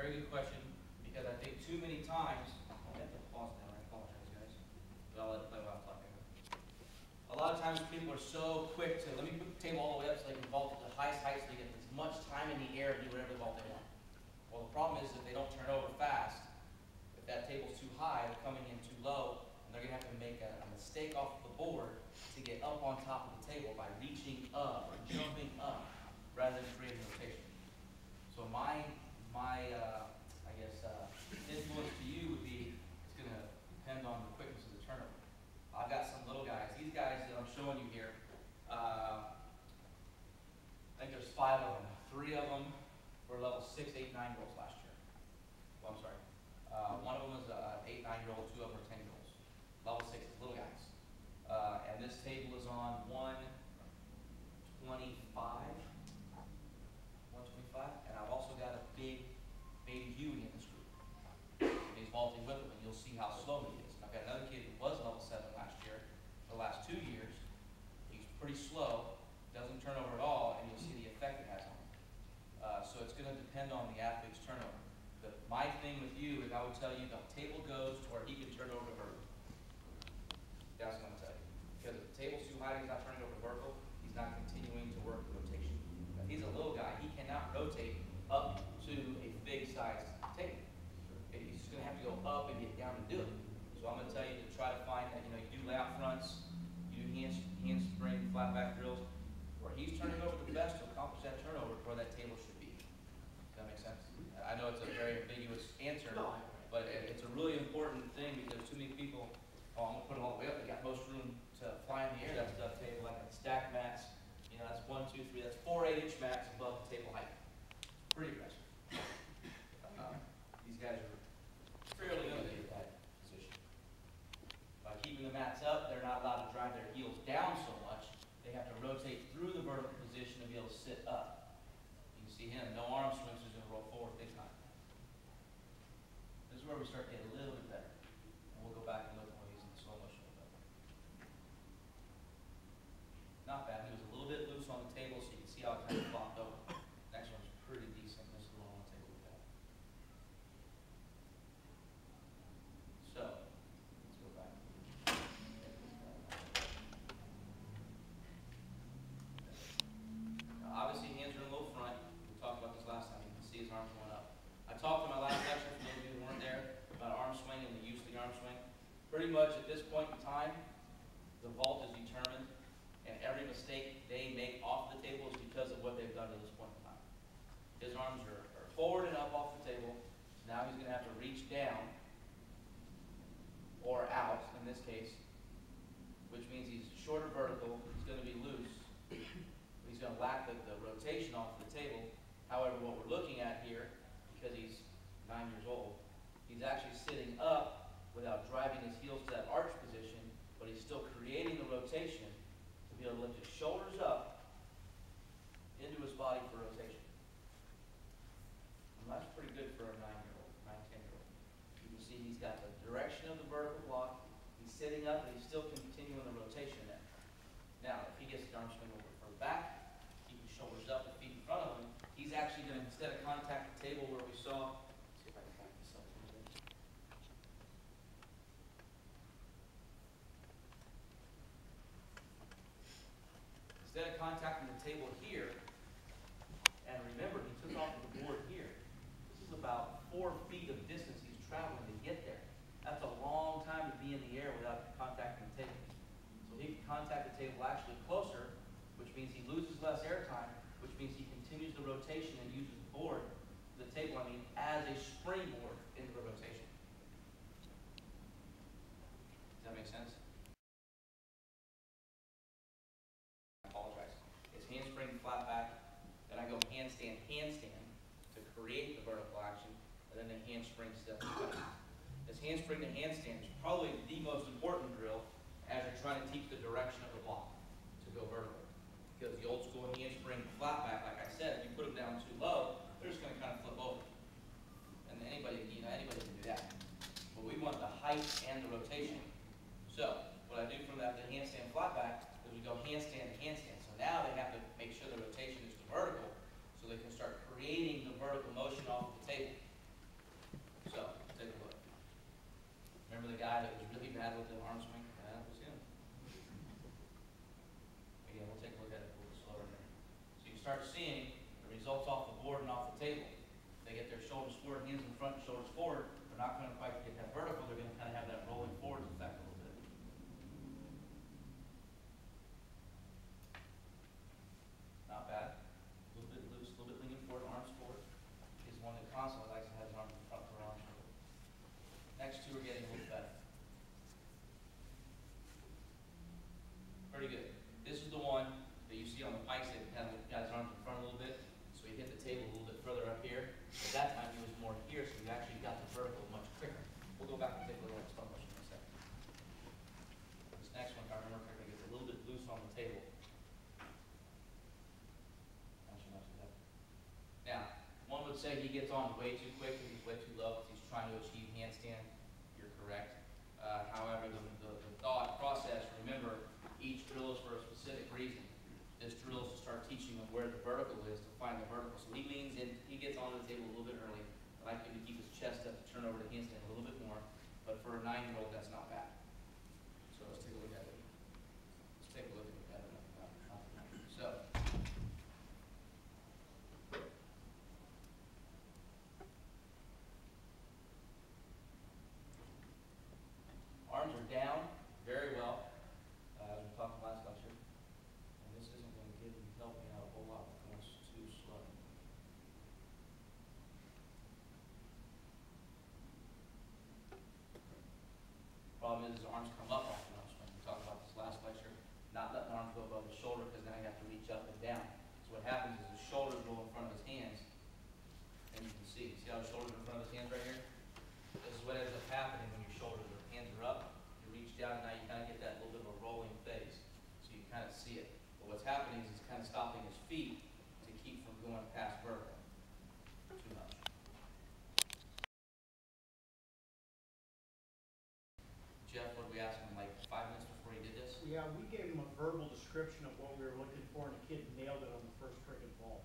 very good question, because I think too many times, I have to pause now, I apologize guys, but I'll let it play while I'm talking. A lot of times people are so quick to, let me put the table all the way up so they can vault to the highest height so they get as much time in the air to do whatever vault they want. Well, the problem is if they don't turn over fast, if that table's too high, they're coming in too low, and they're going to have to make a mistake off the board to get up on top of the table by reaching up or jumping up rather than creating rotation. So my I guess, influence to you would be, it's going to depend on the quickness of the turnover. I've got some little guys. These guys that I'm showing you here, I think there's 5 of them. 3 of them were level 6, 8, 9-year-olds last year. Well, I'm sorry. One of them was an 8, 9-year-old, 2 of them are 10-year-olds. Level 6 is little guys. And this table is on 125. And I've also got a big baby Huey in this group. And he's vaulting with him, and you'll see how slow he is. And I've got another kid who was level 7 last year. For the last 2 years, he's pretty slow, doesn't turn over at all, and you'll see the effect it has on him. So it's going to depend on the athlete's turnover. But my thing with you is I would tell you the table goes to where he can turn over to vertical. That's what I'm going to tell you. Because if the table's too high, he's not turning over to vertical, he's not continuing to work the rotation. If he's a little guy, he cannot rotate up to a big size table. He's just going to have to go up and get down and do it. So I'm going to tell you to try to find that, you do layout fronts, you do handspring, flat back drills, where he's turning over the best to accomplish that turnover where that table should be. Does that make sense? I know it's a very ambiguous answer, but it's a really important thing because too many people, I'm going to put them all the way up, they got most room to fly in the air, that's the table, like a stack mats, that's 1, 2, 3, that's 4 8-inch mats above the table height. Pretty aggressive. These guys are fairly limited at that position. By keeping the mats up, they're not allowed to drive their heels down so much. They have to rotate through the vertical position to be able to sit up. You can see him, no arm swings, he's going to roll forward big time. This is where we start getting a little bit better. And we'll go back and look at when he's in slow motion a little bit. Not bad. He was a little bit loose on the table, so you can see how it kind of flopped over. Next one's pretty decent. This is the one I want to take a look at. So, let's go back. Now, obviously, hands are in low front. We talked about this last time. You can see his arms going up. I talked in my last lecture, for those of you who weren't there, about arm swing and the use of the arm swing. Pretty much at this point in time, the vault is determined, and every mistake they make off the table is because of what they've done to this point in time. His arms are forward and up off the table. Now he's going to have to reach down or out, in this case, which means he's shorter vertical, he's going to be loose, he's going to lack the rotation off the table. However, what we're looking at here, because he's 9 years old, he's actually sitting up without driving his heels to that arch position, but he's still creating the rotation to be able to lift his shoulders up into his body for rotation. And that's pretty good for a 9-year-old, 9, 10-year-old. You can see he's got the direction of the vertical block, he's sitting up, and he's still continuing the rotation there. Now, if he gets the arm swing over further back, keep his shoulders up, the feet in front of him, he's actually going to, instead of contact the table where we saw, let's see if I can back this up a little bit. Instead of contacting the table here, and remember, he took off of the board here. This is about 4 feet of distance he's traveling to get there. That's a long time to be in the air without contacting the table. So he can contact the table actually closer, which means he loses less air time, which means he continues the rotation and uses the board, the table, as a springboard into the rotation. Does that make sense? I apologize. It's handspring, flat back, then I go handstand, handstand to create the vertical action, and then the handspring step. This handspring to handstand is probably the most important drill as you're trying to teach the direction of the block to go vertical. Because the old school handspring flat back, like I said, if you put them down too low, they're just going to kind of flip over. And anybody can do that. But we want the height and the rotation. So what I do from that, the handstand flat back, is we go handstand to handstand. So now they have to make sure the rotation is to vertical, so they can start creating the vertical motion off the table. Remember the guy that was really bad with the arm swing? That was him. Again, we'll take a look at it a little slower here. So you start seeing the results off the board and off the table. They get their shoulders forward, hands in front, shoulders forward. They're not going to quite get that vertical. They're going to kind of have that rolling forwards effect a little bit. Not bad. A little bit loose, a little bit leaning forward, arms forward. He's one that constantly likes to have his arms in front for arms forward. Next two are getting a little better. Pretty good. This is the one that you see on the pikes that kind of got his arms in front a little bit. So he hit the table a little bit further up here. At that time he was more here, so he actually got the vertical much quicker. We'll go back and take a look at stop motion in a second. This next one, if I remember correctly, gets a little bit loose on the table. Not sure much of that. Now, one would say he gets on way too quick because he's way too low because he's trying to achieve handstand. You're correct. However, the thought process, remember, each drill is for a specific reason. This drill is to start teaching him where the vertical is, to find the vertical. So he leans in, he gets onto the table a little bit early. I like him to keep his chest up, to turn over to handstand a little bit more. But for a 9-year-old, that's not bad. So let's take a look at it. Let's take a look at it better. So, arms are down very well. As we talked last lecture. And this isn't going to help me out a whole lot because it's too slow. Problem is his arms come up off the arm swing. We talked about this last lecture. Not letting the arms go above his shoulder because then I have to reach up and down. So what happens is his shoulders go in front of his hands. And you can see how his shoulders are in front of his hands right here? This is what ends up happening when your shoulders or hands are up. You reach down and now you kind of get that little bit of a rolling phase. So you kind of see it. But what's happening is it's kind of stopping his feet to keep from going past vertical. Too much. Jeff, what did we ask him, like 5 minutes before he did this? Yeah, we gave him a verbal description of what we were looking for, and the kid nailed it on the first cricket ball.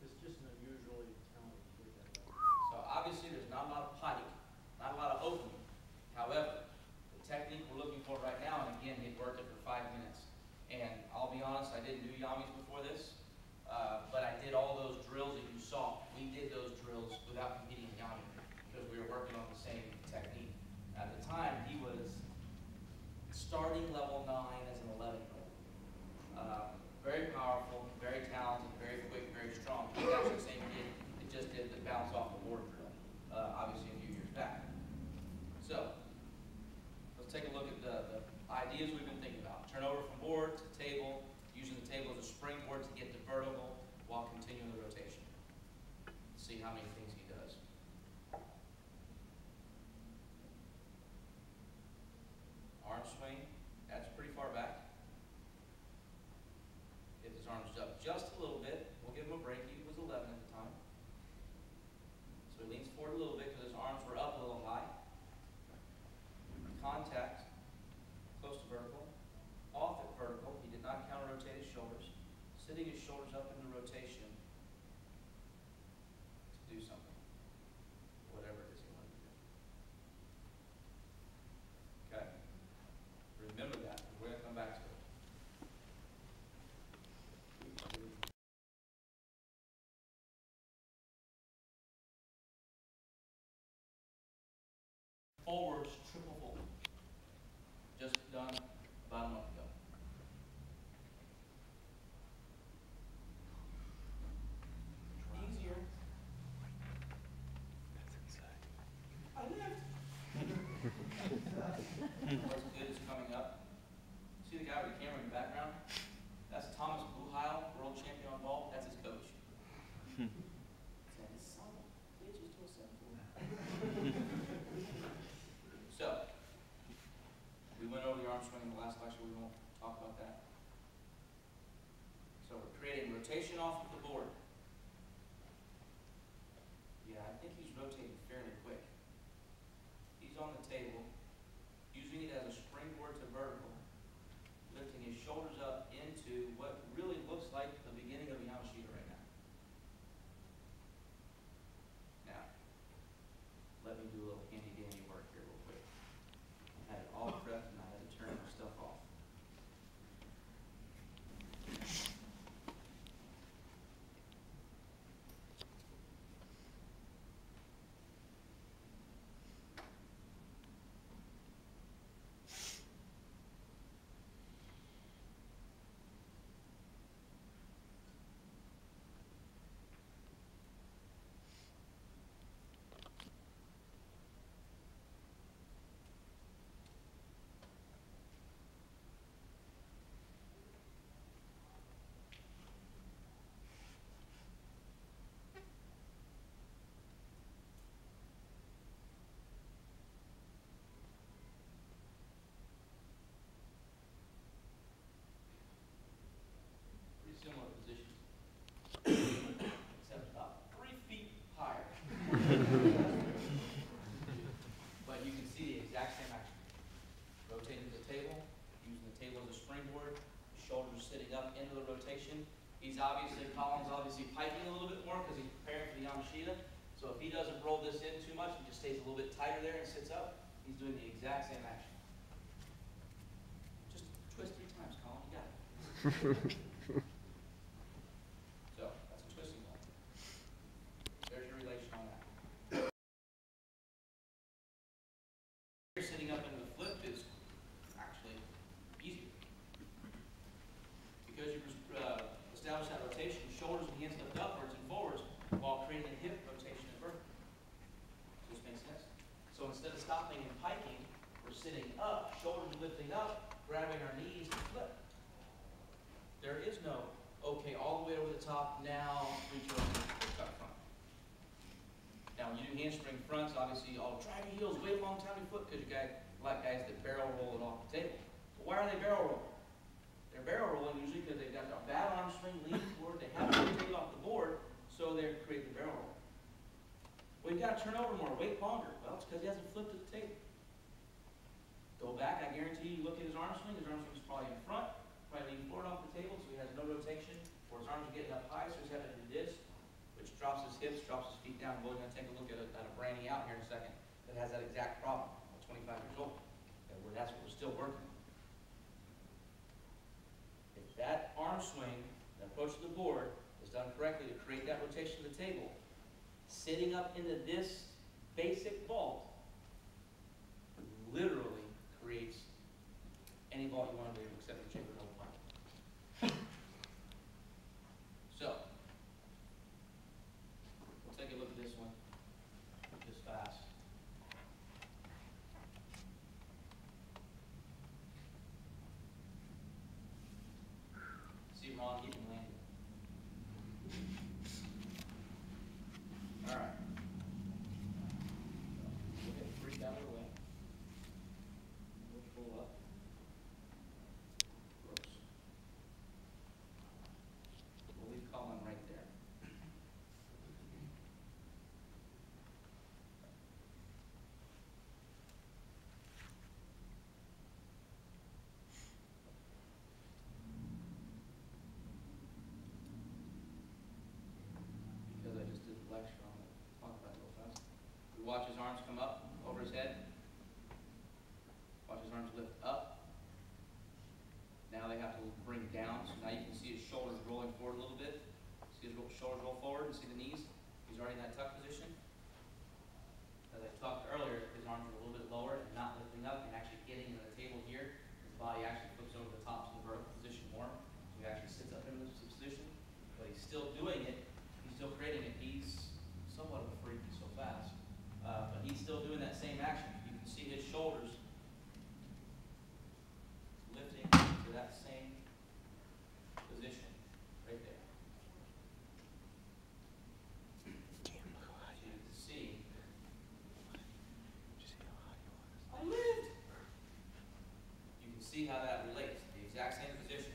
It's just an unusually talented kid. So obviously there's not a lot of pike, not a lot of opening. However, the technique we're looking for right now, and again, he worked it for 5 minutes. And I'll be honest, I didn't do Yamis before this, but I did all those drills that you saw. We did those drills without competing in Yami because we were working on the same technique. At the time, he was starting level 9 as an 11-year-old. Very powerful, very talented, very quick, very strong. He's actually the same kid that just did the bounce off the board drill, obviously a few years back. So, let's take a look at the ideas we've been thinking about. Turn over from board to table, using the table as a springboard to get to vertical while continuing the rotation. Let's see how many things he does. Arm swing, that's pretty far back. Get his arms up just a little bit. We'll give him a break. He was 11 at the time. So he leans forward a little bit because his arms were up a little high. Contact, close to vertical. Off at vertical. He did not counter rotate his shoulders. Sitting his shoulders up into rotation to do something. Whatever it is he wanted to do. Okay? the Yamashita. So if he doesn't roll this in too much, he just stays a little bit tighter there and sits up, he's doing the exact same action. Just twist 3 times, Colin, you got it. So, that's a twisting ball. There's your relation on that. Sitting up into the flip is actually easier. Because you establish that rotation, shoulders and hands lift upwards and forwards while creating a hip rotation and vertical. Does this make sense? So instead of stopping and piking, we're sitting up, shoulders lifting up, grabbing our knees to flip. There is no, okay, all the way over the top, now reach over and tuck front. Now when you do handspring fronts, obviously I'll drag your heels way long time your foot because you like guys that barrel roll it off the table. But why are they barrel rolling? They're barrel rolling usually because they've got a bad arm swing, leaning forward, they have to rotate off the board, so they're creating the barrel roll. Well, you've got to turn over more, wait longer. Well, it's because he hasn't flipped to the table. Go back, I guarantee you look at his arm swing is probably in front, probably leaning forward off the table, so he has no rotation, or his arms are getting up high, so he's having to do this, which drops his hips, drops his feet down. We're going to take a look at a branding out here in a second that has that exact problem at 25 years old. That's what we're still working on. If that arm swing, the approach to the board, is done correctly to create that rotation of the table, sitting up into this basic vault literally creates any vault you want to do except the chamber double pipe. So, we'll take a look at this one just fast. See Ron, he can land it. All right. We'll get 3 down the way. We'll pull up. Gross. We'll leave Colin right there. Because I just did the lecture on it. Talk about it real fast. We watch his arms come up over his head. Watch his arms lift up. Now they have to bring it down. So now you can see his shoulders rolling forward a little bit. See his shoulders roll forward and see the knees. He's already in that tuck position. As I talked earlier, his arms are a little bit lower and not lifting up and actually getting into the table here. His body actually flips over the top to the vertical position more. So he actually sits up in this position. But he's still doing it. He's still creating it. He's somewhat of a freak. He's so fast. But he's still doing that same action. You can see his shoulders lifting to that same position right there. So you can see, I lived. You can see how that relates. The exact same position.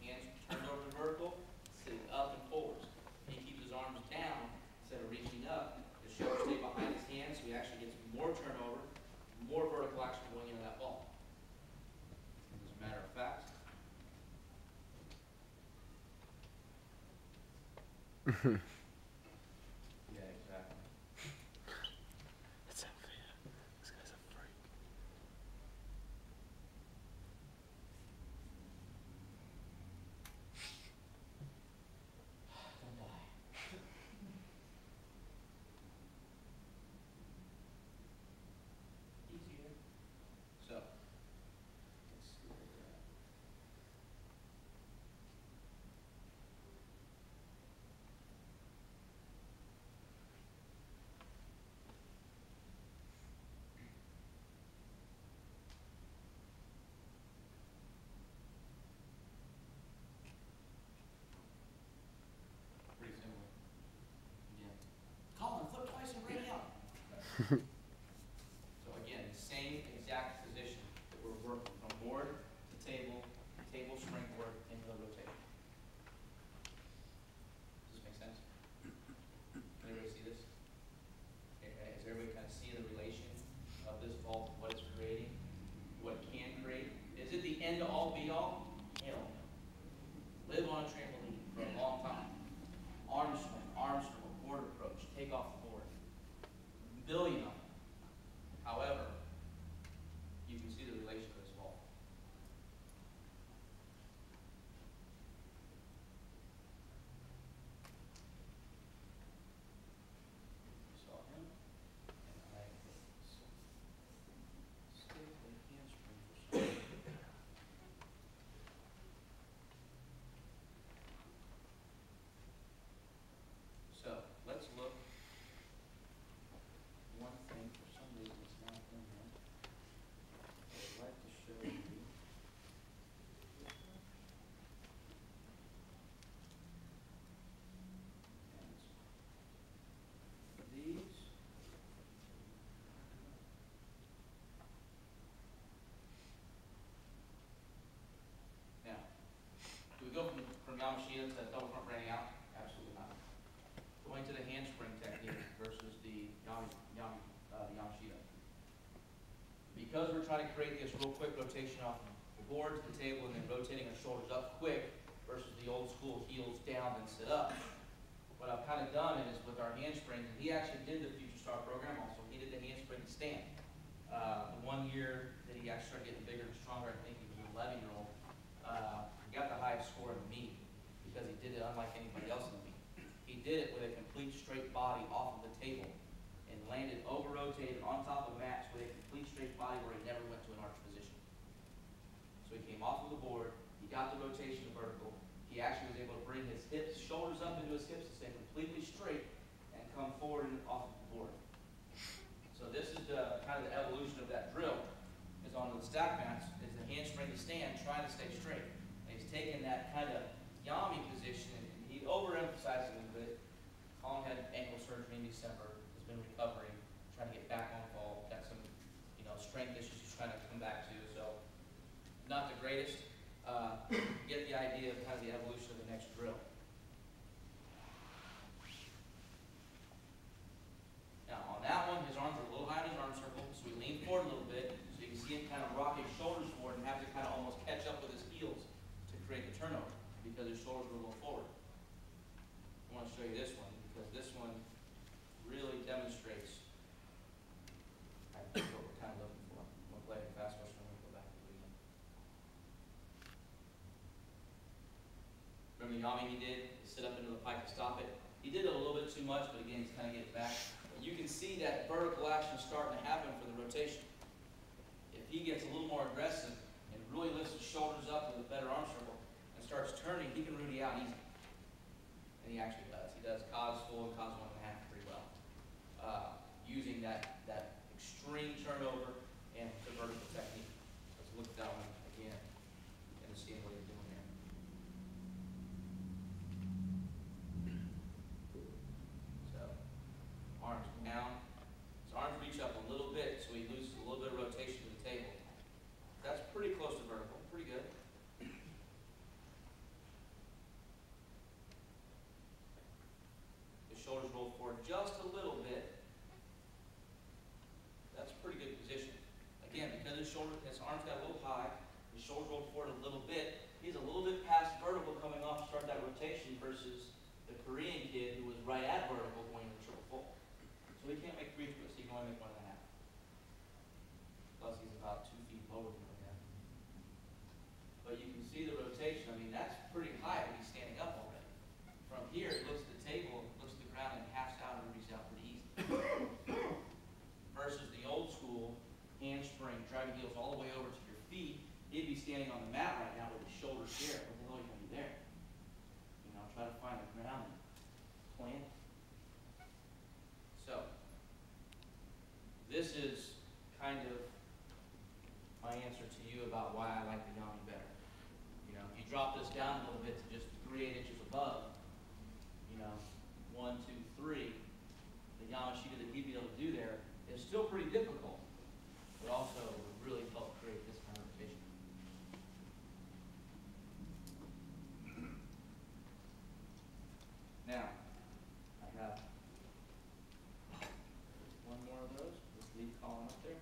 Hands turned over to vertical, sitting up and forwards. He keeps his arms down instead of reaching up. His shoulders stay behind his hands, so he actually gets more turnover, more vertical action going into that ball. As a matter of fact, yeah, exactly. That's unfair. This guy's a freak. Don't die. Easier. So, let's see where we're at. Pretty similar. Yeah. Colin, flip twice and bring it out. So again, same exact position that we're working from board to table, springboard, into the rotation. Does this make sense? Can everybody see this? Okay, is everybody kind of see the relation of this vault, what it's creating, what it can create? Is it the end all be all? Hell no. Live on a trampoline for a long time. Arm swing, board approach. handspring technique versus the Yamashita. Because we're trying to create this real quick rotation off the board to the table and then rotating our shoulders up quick versus the old school heels down and sit up, what I've kind of done is with our handsprings, and he actually did the Future Star program also, he did the handspring stand. The 1 year that he actually started getting bigger and stronger, I think he was an 11-year-old, he got the highest score in the meet because he did it unlike anybody else in the meet. He did it with a complete straight body off of the table and landed over-rotated on top of mats with a complete straight body where he never went to an arch position. So he came off of the board, he got the rotation vertical, he actually was able to bring his hips, shoulders up into his hips to stay completely straight and come forward and off of the board. So this is kind of the evolution of that drill, is on the stack mats, is the handspring to stand, trying to stay straight. And he's taken that kind of Yami position, and he overemphasized it a little bit. Colin had ankle surgery in December, has been recovering, trying to get back on ball, got some, strength issues he's trying to come back to, so not the greatest. Get the idea of kind of the evolution of the next drill. Now on that one, his arms are a little high in his arm circle, so we lean forward a little bit, so you can see him kind of rock his shoulders forward and have to kind of almost catch up with his heels to create the turnover because his shoulders were a little forward. I want to show you this one because this one really demonstrates I think what we're kind of looking for. I'm going to play it fast motion and we'll go back to it again. Remember the Yami he did? He sit up into the pike to stop it. He did it a little bit too much, but again, he's kind of getting it back. But you can see that vertical action starting to happen for the rotation. If he gets a little more aggressive and really lifts his shoulders up with a better arm circle and starts turning, he can Rudy out easy. And he actually does. He does cause full and cause 1.5 pretty well. Using that extreme turnover and the vertical technique. Let's look at that one again and see what he's doing there. So, arms down. His arms reach up a little bit, so he loses a little bit of rotation to the table. That's pretty close to vertical. Pretty good. His shoulders roll forward just a little bit. That's a pretty good position. Again, because his arms got a little high, his shoulders rolled forward a little bit, he's a little bit past vertical coming off to start that rotation versus the Korean kid who was right at vertical going to triple full. So he can't make 3 twists, he can only make 1.5. Plus he's about 2 feet lower than him. But you can see the rotation, I mean that's pretty high when he's standing up already. From here, he looks at the table, looks at the ground, and halves out and Rudy's out pretty easy. Versus the old school handspring, driving heels all the way over to your feet, he'd be standing on the mat right now with his shoulders there. What the hell are you going to be there? Try to find the ground and plant. So, this is kind of my answer to you about why I like the Yami better. If you drop this down a little bit to just 3/8 inches above, 1, 2, 3, the Yamashita that he'd be able to do there is still pretty difficult, but also would really help create this kind of rotation. Now, I have one more of those. Let's leave Colin up there.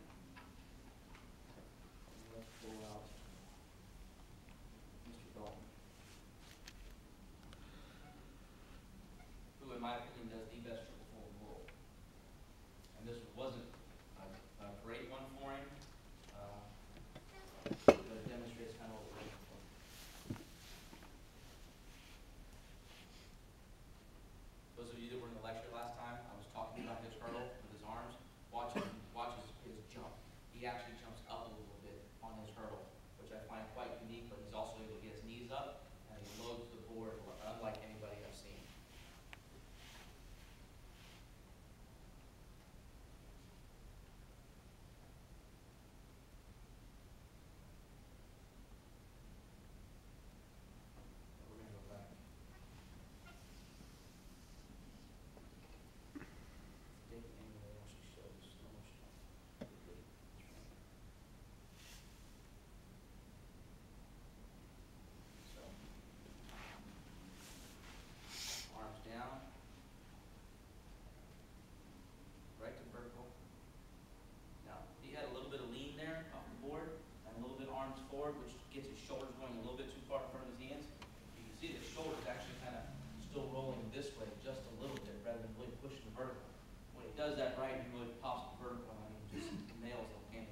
gets his shoulders going a little bit too far in front of his hands. You can see the shoulders actually kind of still rolling this way just a little bit rather than really pushing the vertical. When he does that right, he really pops the vertical and he just nails the hand.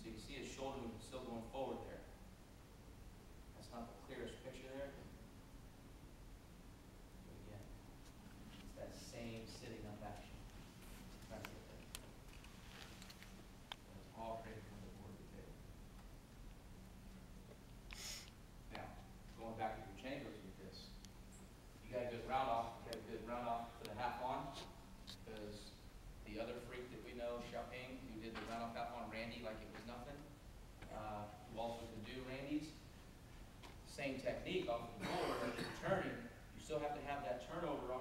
So you can see his shoulder movement still going forward there. That's not the clearest picture there. But again, it's that same sitting up action. Trying to get there. That's all created from the board to table. Now, going back to your chambers with this, you got a good round off. You got a good round off for the half on, because the other freak that we know, Xiaoping, who did the round off half on Randy like it was nothing, who also can do Randy's. Same technique off the board, as you're turning, you still have to have that turnover